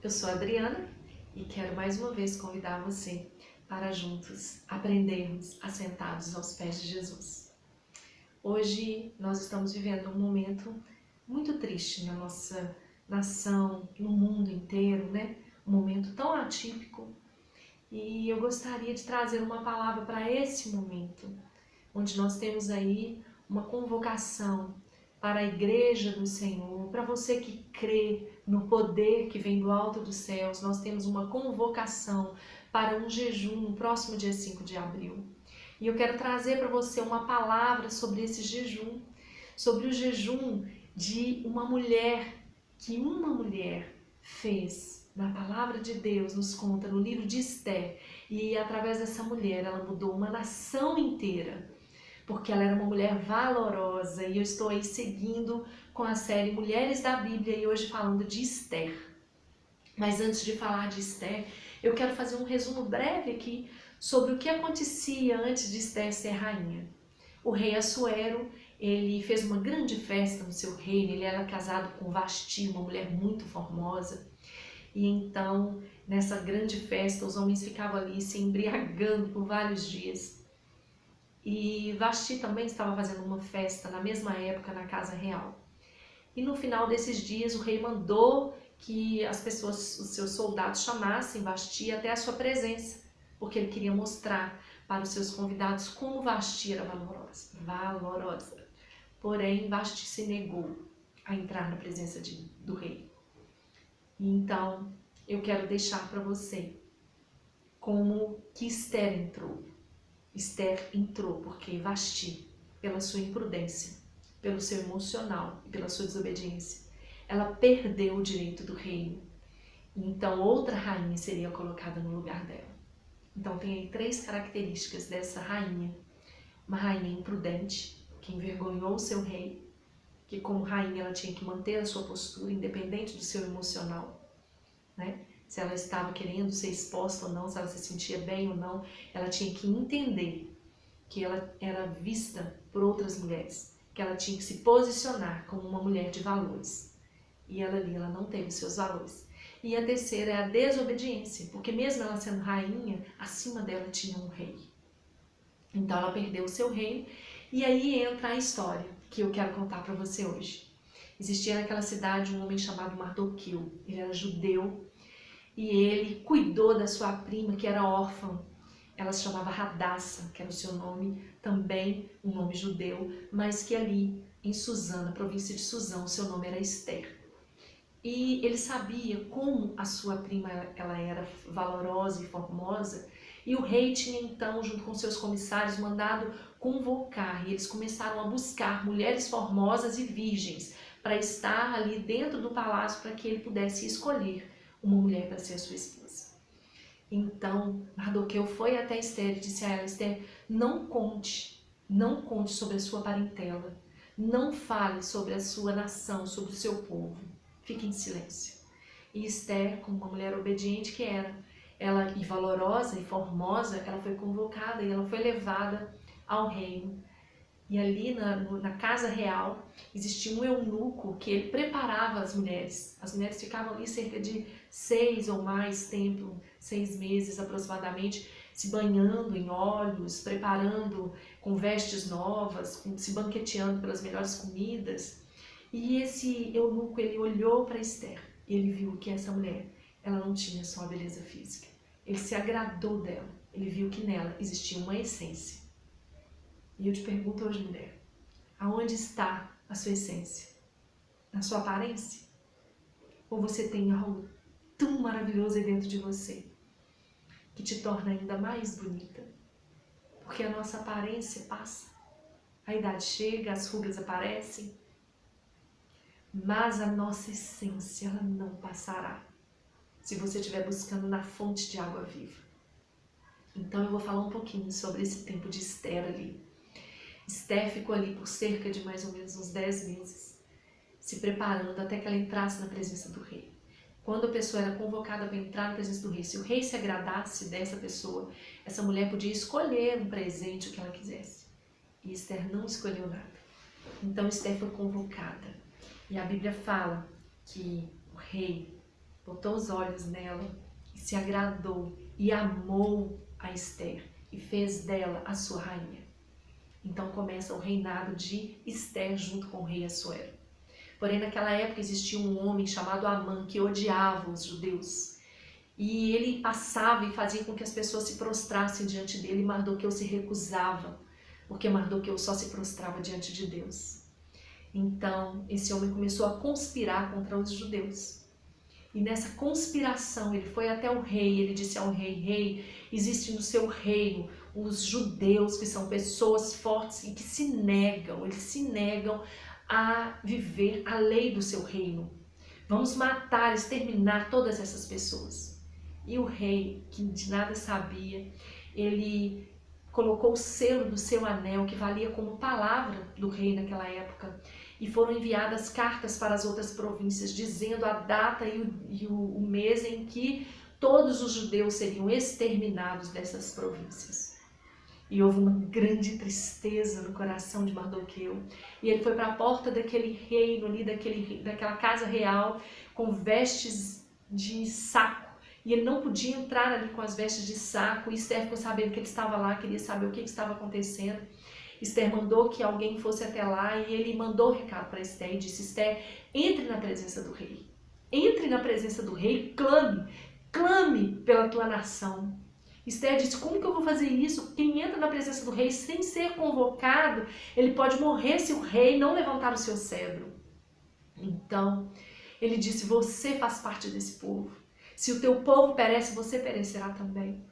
Eu sou a Adriana e quero mais uma vez convidar você para juntos aprendermos assentados aos pés de Jesus. Hoje nós estamos vivendo um momento muito triste na nossa nação, no mundo inteiro, né? Um momento tão atípico. E eu gostaria de trazer uma palavra para esse momento, onde nós temos aí uma convocação para a Igreja do Senhor, para você que crê no poder que vem do alto dos céus. Nós temos uma convocação para um jejum no próximo dia 5 de abril. E eu quero trazer para você uma palavra sobre esse jejum, sobre o jejum de uma mulher que uma mulher fez. Na palavra de Deus nos conta no livro de Esther, e através dessa mulher ela mudou uma nação inteira, porque ela era uma mulher valorosa. E eu estou aí seguindo com a série Mulheres da Bíblia e hoje falando de Esther. Mas antes de falar de Esther, eu quero fazer um resumo breve aqui sobre o que acontecia antes de Esther ser rainha. O rei Assuero, ele fez uma grande festa no seu reino. Ele era casado com Vasti, uma mulher muito formosa. E então, nessa grande festa, os homens ficavam ali se embriagando por vários dias. E Vasti também estava fazendo uma festa na mesma época na casa real. E no final desses dias o rei mandou que as pessoas, os seus soldados, chamassem Vasti até a sua presença, porque ele queria mostrar para os seus convidados como Vasti era valorosa. Porém, Vasti se negou a entrar na presença do rei. E então, eu quero deixar para você como que Esther entrou. Esther entrou porque Vasti, pela sua imprudência, pelo seu emocional e pela sua desobediência, ela perdeu o direito do reino. Então outra rainha seria colocada no lugar dela. Então tem aí 3 características dessa rainha. Uma rainha imprudente, que envergonhou o seu rei, que como rainha ela tinha que manter a sua postura, independente do seu emocional, né? Se ela estava querendo ser exposta ou não, se ela se sentia bem ou não, ela tinha que entender que ela era vista por outras mulheres, que ela tinha que se posicionar como uma mulher de valores. E ela ali, ela não teve seus valores. E a terceira é a desobediência, porque mesmo ela sendo rainha, acima dela tinha um rei. Então ela perdeu o seu reino, e aí entra a história que eu quero contar para você hoje. Existia naquela cidade um homem chamado Mardoqueu. Ele era judeu, e ele cuidou da sua prima, que era órfã. Ela se chamava Radassa, que era o seu nome, também um nome judeu, mas que ali em Susã, na província de Susã, o seu nome era Esther. E ele sabia como a sua prima ela era valorosa e formosa, e o rei tinha então, junto com seus comissários, mandado convocar, e eles começaram a buscar mulheres formosas e virgens para estar ali dentro do palácio, para que ele pudesse escolher uma mulher para ser a sua esposa. Então, Mardoqueu foi até Esther e disse a ela: Esther, não conte sobre a sua parentela, não fale sobre a sua nação, sobre o seu povo, fique em silêncio. E Esther, como uma mulher obediente que era, ela e valorosa e formosa, ela foi convocada e ela foi levada ao reino. E ali na casa real existia um eunuco que ele preparava as mulheres. As mulheres ficavam ali cerca de 6 ou mais tempo, 6 meses aproximadamente, se banhando em óleos, preparando com vestes novas, se banqueteando pelas melhores comidas. E esse eunuco, ele olhou para Esther e ele viu que essa mulher, ela não tinha só a beleza física. Ele se agradou dela, ele viu que nela existia uma essência. E eu te pergunto hoje, mulher, aonde está a sua essência? Na sua aparência? Ou você tem algo tão maravilhoso aí dentro de você que te torna ainda mais bonita? Porque a nossa aparência passa, a idade chega, as rugas aparecem, mas a nossa essência, ela não passará se você estiver buscando na fonte de água viva. Então eu vou falar um pouquinho sobre esse tempo de Esther ali. Esther ficou ali por cerca de mais ou menos uns 10 meses, se preparando até que ela entrasse na presença do rei. Quando a pessoa era convocada para entrar na presença do rei, se o rei se agradasse dessa pessoa, essa mulher podia escolher um presente, o que ela quisesse. E Esther não escolheu nada. Então Esther foi convocada. E a Bíblia fala que o rei botou os olhos nela e se agradou e amou a Ester e fez dela a sua rainha. Então começa o reinado de Ester junto com o rei Assuero. Porém, naquela época existia um homem chamado Amã que odiava os judeus. E ele passava e fazia com que as pessoas se prostrassem diante dele, e Mardoqueu se recusava, porque Mardoqueu só se prostrava diante de Deus. Então, esse homem começou a conspirar contra os judeus. E nessa conspiração, ele foi até o rei, ele disse ao rei: rei, existe no seu reino os judeus que são pessoas fortes e que eles se negam a viver a lei do seu reino. Vamos matar, exterminar todas essas pessoas. E o rei, que de nada sabia, ele colocou o selo do seu anel, que valia como palavra do rei naquela época, e foram enviadas cartas para as outras províncias, dizendo a data e o mês em que todos os judeus seriam exterminados dessas províncias. E houve uma grande tristeza no coração de Mardoqueu. E ele foi para a porta daquele reino ali, daquela casa real, com vestes de saco. E ele não podia entrar ali com as vestes de saco. E Ester ficou sabendo que ele estava lá, queria saber o que estava acontecendo. Ester mandou que alguém fosse até lá e ele mandou o recado para Ester e disse: Ester, entre na presença do rei. Entre na presença do rei, clame pela tua nação. Ester disse: como que eu vou fazer isso? Quem entra na presença do rei sem ser convocado, ele pode morrer se o rei não levantar o seu cedro. Então, ele disse: você faz parte desse povo. Se o teu povo perece, você perecerá também.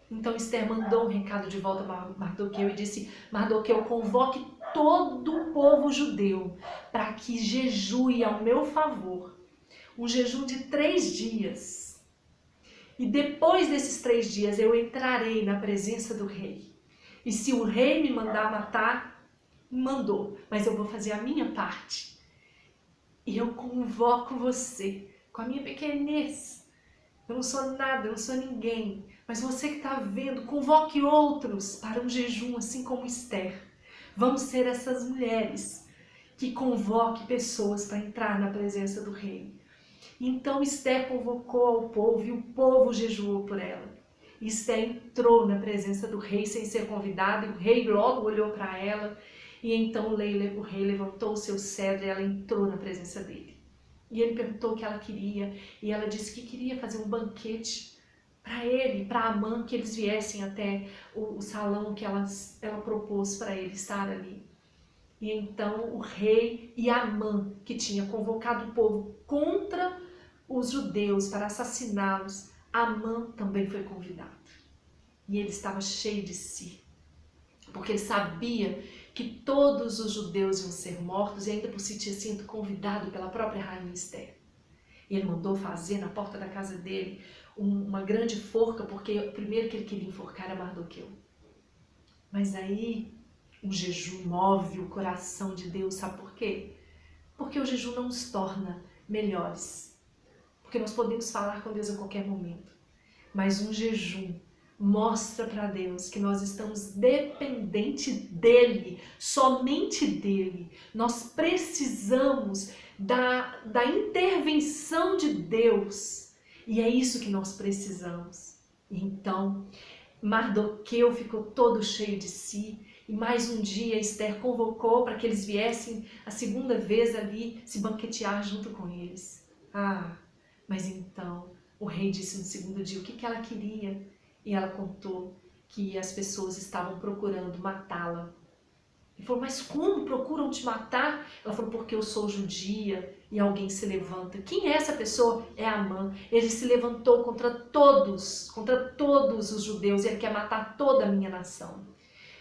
Então Ester mandou um recado de volta para Mardoqueu e disse: Mardoqueu, convoque todo o povo judeu para que jejue ao meu favor. Um jejum de 3 dias. E depois desses 3 dias eu entrarei na presença do rei. E se o rei me mandar matar, mandou. Mas eu vou fazer a minha parte. E eu convoco você com a minha pequenez. Eu não sou nada, eu não sou ninguém. Mas você que está vendo, convoque outros para um jejum, assim como Ester. Vamos ser essas mulheres que convoquem pessoas para entrar na presença do rei. Então Ester convocou ao povo e o povo jejuou por ela. Ester entrou na presença do rei sem ser convidada e o rei logo olhou para ela. E então o rei levantou o seu cetro e ela entrou na presença dele. E ele perguntou o que ela queria e ela disse que queria fazer um banquete para ele, para Amã, que eles viessem até o salão que ela propôs para ele estar ali. E então o rei e Amã, que tinha convocado o povo contra os judeus para assassiná-los, Amã também foi convidado. E ele estava cheio de si, porque ele sabia que todos os judeus iam ser mortos e ainda por si tinha sido convidado pela própria rainha Ester. E ele mandou fazer na porta da casa dele uma grande forca, porque o primeiro que ele queria enforcar era Mardoqueu. Mas aí o jejum move o coração de Deus, sabe por quê? Porque o jejum não nos torna melhores. Porque nós podemos falar com Deus a qualquer momento. Mas um jejum mostra para Deus que nós estamos dependentes dEle, somente dEle. Nós precisamos da intervenção de Deus. E é isso que nós precisamos. Então, Mardoqueu ficou todo cheio de si. E mais um dia Ester convocou para que eles viessem a segunda vez ali se banquetear junto com eles. Mas então o rei disse no segundo dia o que ela queria. E ela contou que as pessoas estavam procurando matá-la. Ele falou: mas como procuram te matar? Ela falou: porque eu sou judia e alguém se levanta. Quem é essa pessoa? É Amã. Ele se levantou contra todos os judeus. Ele quer matar toda a minha nação.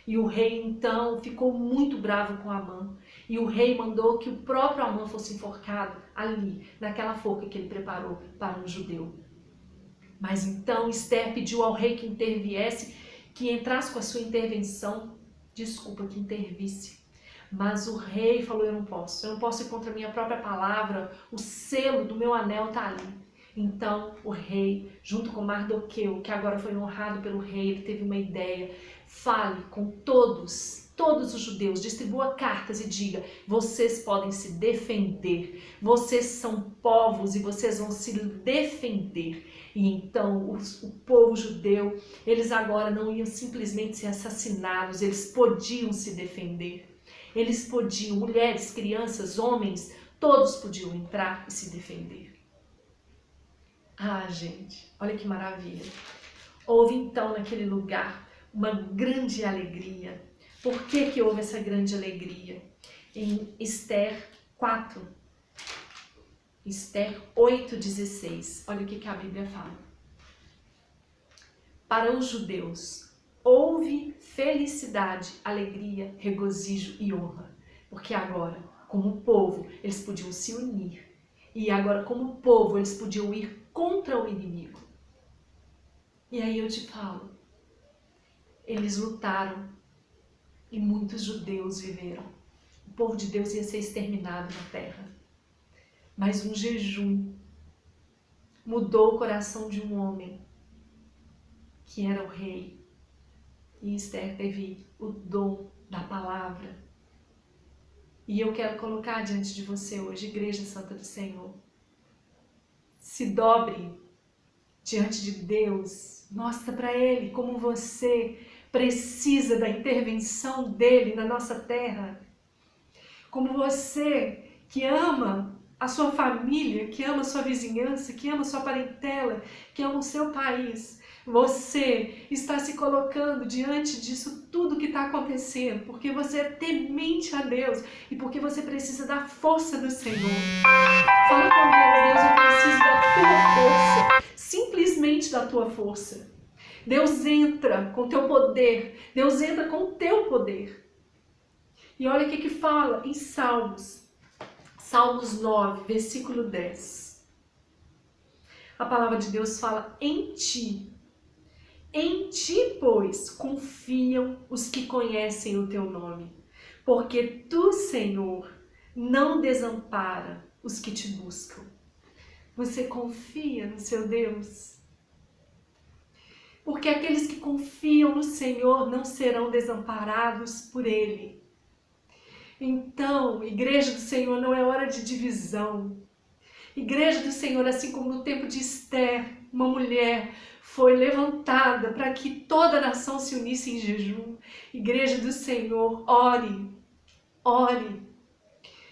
E o rei então ficou muito bravo com Amã. E o rei mandou que o próprio Amã fosse enforcado ali, naquela forca que ele preparou para um judeu. Mas então Ester pediu ao rei que interviesse, que entrasse com a sua intervenção, que intervisse. Mas o rei falou: eu não posso ir contra a minha própria palavra, o selo do meu anel está ali. Então o rei, junto com Mardoqueu, que agora foi honrado pelo rei, ele teve uma ideia: fale com todos os judeus, distribua cartas e diga: vocês podem se defender, vocês são povos e vocês vão se defender. E então o povo judeu, eles agora não iam simplesmente ser assassinados, eles podiam se defender. Eles podiam, mulheres, crianças, homens, todos podiam entrar e se defender. Ah, gente, olha que maravilha. Houve então naquele lugar uma grande alegria. Por que houve essa grande alegria? Em Esther 4, Esther 8,16, olha o que a Bíblia fala. Para os judeus houve felicidade, alegria, regozijo e honra, porque agora, como povo, eles podiam se unir. E agora, como povo, eles podiam ir contra o inimigo. E aí eu te falo, eles lutaram e muitos judeus viveram. O povo de Deus ia ser exterminado na terra. Mas um jejum mudou o coração de um homem, que era o rei. E Esther teve o dom da palavra. E eu quero colocar diante de você hoje, Igreja Santa do Senhor. Se dobre diante de Deus. Mostra para Ele como você precisa da intervenção dEle na nossa terra. Como você que ama a sua família, que ama a sua vizinhança, que ama a sua parentela, que ama o seu país. Você está se colocando diante disso tudo que está acontecendo, porque você é temente a Deus e porque você precisa da força do Senhor. Fala com Deus: Deus, eu preciso da tua força, simplesmente da tua força. Deus entra com teu poder, Deus entra com o teu poder. E olha o que fala em Salmos 9, versículo 10. A palavra de Deus fala: em ti, pois, confiam os que conhecem o teu nome, porque tu, Senhor, não desampara os que te buscam. Você confia no seu Deus? Porque aqueles que confiam no Senhor não serão desamparados por Ele. Então, Igreja do Senhor, não é hora de divisão. Igreja do Senhor, assim como no tempo de Esther, uma mulher foi levantada para que toda a nação se unisse em jejum. Igreja do Senhor, ore, ore.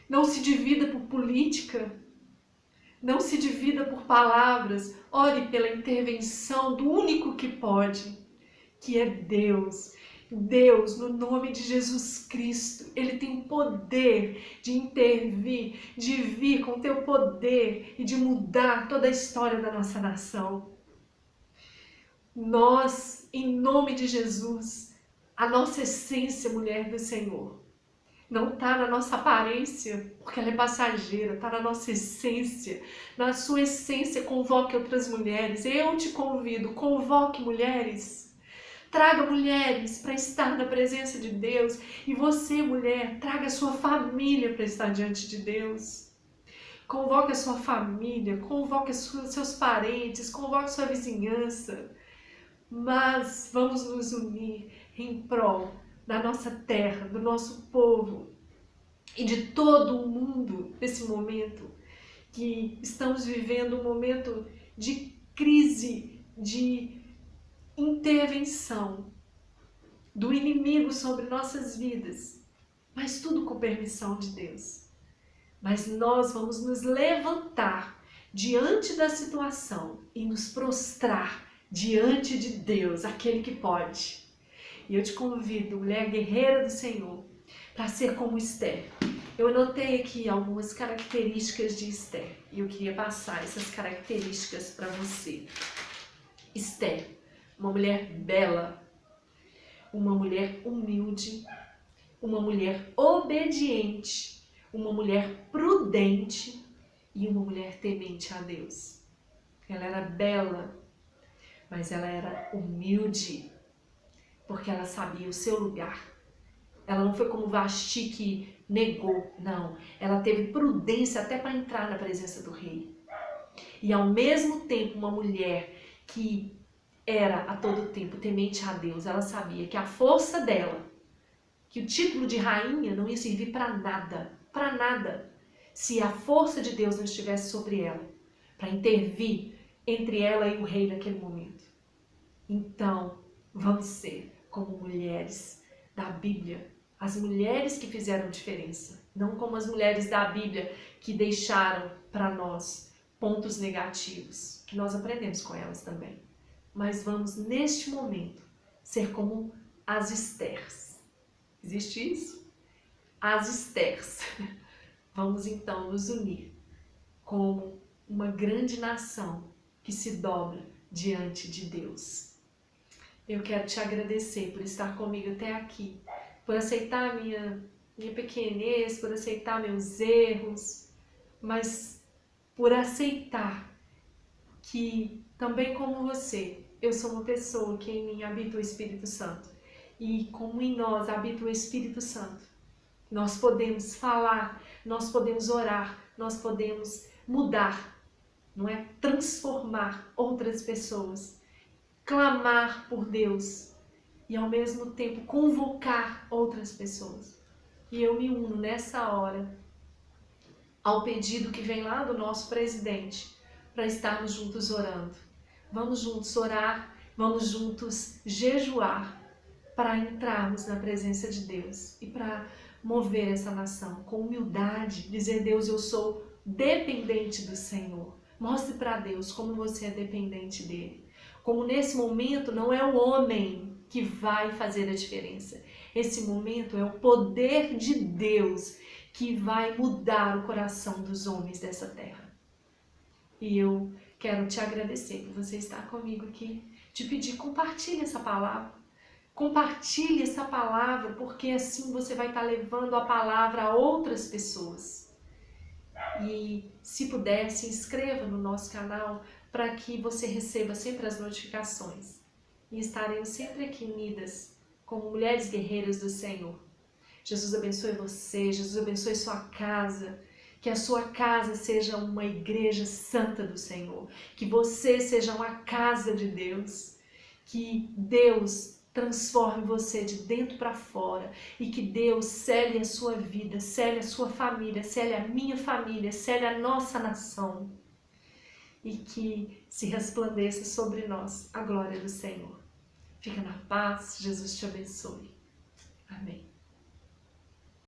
Não se divida por política, não se divida por palavras. Ore pela intervenção do único que pode, que é Deus. Deus, no nome de Jesus Cristo, Ele tem o poder de intervir, de vir com o teu poder e de mudar toda a história da nossa nação. Nós, em nome de Jesus, a nossa essência, mulher do Senhor, não está na nossa aparência, porque ela é passageira, está na nossa essência. Na sua essência, convoque outras mulheres. Eu te convido, convoque mulheres. Traga mulheres para estar na presença de Deus. E você, mulher, traga a sua família para estar diante de Deus. Convoque a sua família, convoque seus parentes, convoque sua vizinhança. Mas vamos nos unir em prol da nossa terra, do nosso povo e de todo o mundo nesse momento que estamos vivendo, um momento de crise, de intervenção do inimigo sobre nossas vidas, mas tudo com permissão de Deus. Mas nós vamos nos levantar diante da situação e nos prostrar diante de Deus, aquele que pode. E eu te convido, mulher guerreira do Senhor, para ser como Esther. Eu anotei aqui algumas características de Esther e eu queria passar essas características para você. Esther, uma mulher bela, uma mulher humilde, uma mulher obediente, uma mulher prudente e uma mulher temente a Deus. Ela era bela, mas ela era humilde, porque ela sabia o seu lugar. Ela não foi como Vasti que negou, não. Ela teve prudência até para entrar na presença do rei. e ao mesmo tempo uma mulher que era a todo tempo temente a Deus. Ela sabia que a força dela, que o título de rainha não ia servir para nada, se a força de Deus não estivesse sobre ela, para intervir entre ela e o rei naquele momento. Então, vamos ser como mulheres da Bíblia, as mulheres que fizeram diferença, não como as mulheres da Bíblia que deixaram para nós pontos negativos, que nós aprendemos com elas também. Mas vamos, neste momento, ser como as Estérs. Existe isso? As Estérs. Vamos então nos unir como uma grande nação que se dobra diante de Deus. Eu quero te agradecer por estar comigo até aqui, por aceitar a minha pequenez, por aceitar meus erros, mas por aceitar que, também como você, eu sou uma pessoa que em mim habita o Espírito Santo. E como em nós habita o Espírito Santo, nós podemos falar, nós podemos orar, nós podemos mudar, não é? Transformar outras pessoas, clamar por Deus e ao mesmo tempo convocar outras pessoas. E eu me uno nessa hora ao pedido que vem lá do nosso presidente para estarmos juntos orando. Vamos juntos orar, vamos juntos jejuar para entrarmos na presença de Deus e para mover essa nação com humildade, dizer: Deus, eu sou dependente do Senhor. Mostre para Deus como você é dependente dele. Como nesse momento não é o homem que vai fazer a diferença. Esse momento é o poder de Deus que vai mudar o coração dos homens dessa terra. E eu quero te agradecer por você estar comigo aqui, te pedir: compartilhe essa palavra. Compartilhe essa palavra, porque assim você vai estar levando a palavra a outras pessoas. E se puder, se inscreva no nosso canal para que você receba sempre as notificações. E estaremos sempre aqui unidas como mulheres guerreiras do Senhor. Jesus abençoe você, Jesus abençoe sua casa, que a sua casa seja uma igreja santa do Senhor, que você seja uma casa de Deus, que Deus transforme você de dentro para fora e que Deus cele a sua vida, cele a sua família, cele a minha família, cele a nossa nação e que se resplandeça sobre nós a glória do Senhor. Fica na paz, Jesus te abençoe. Amém.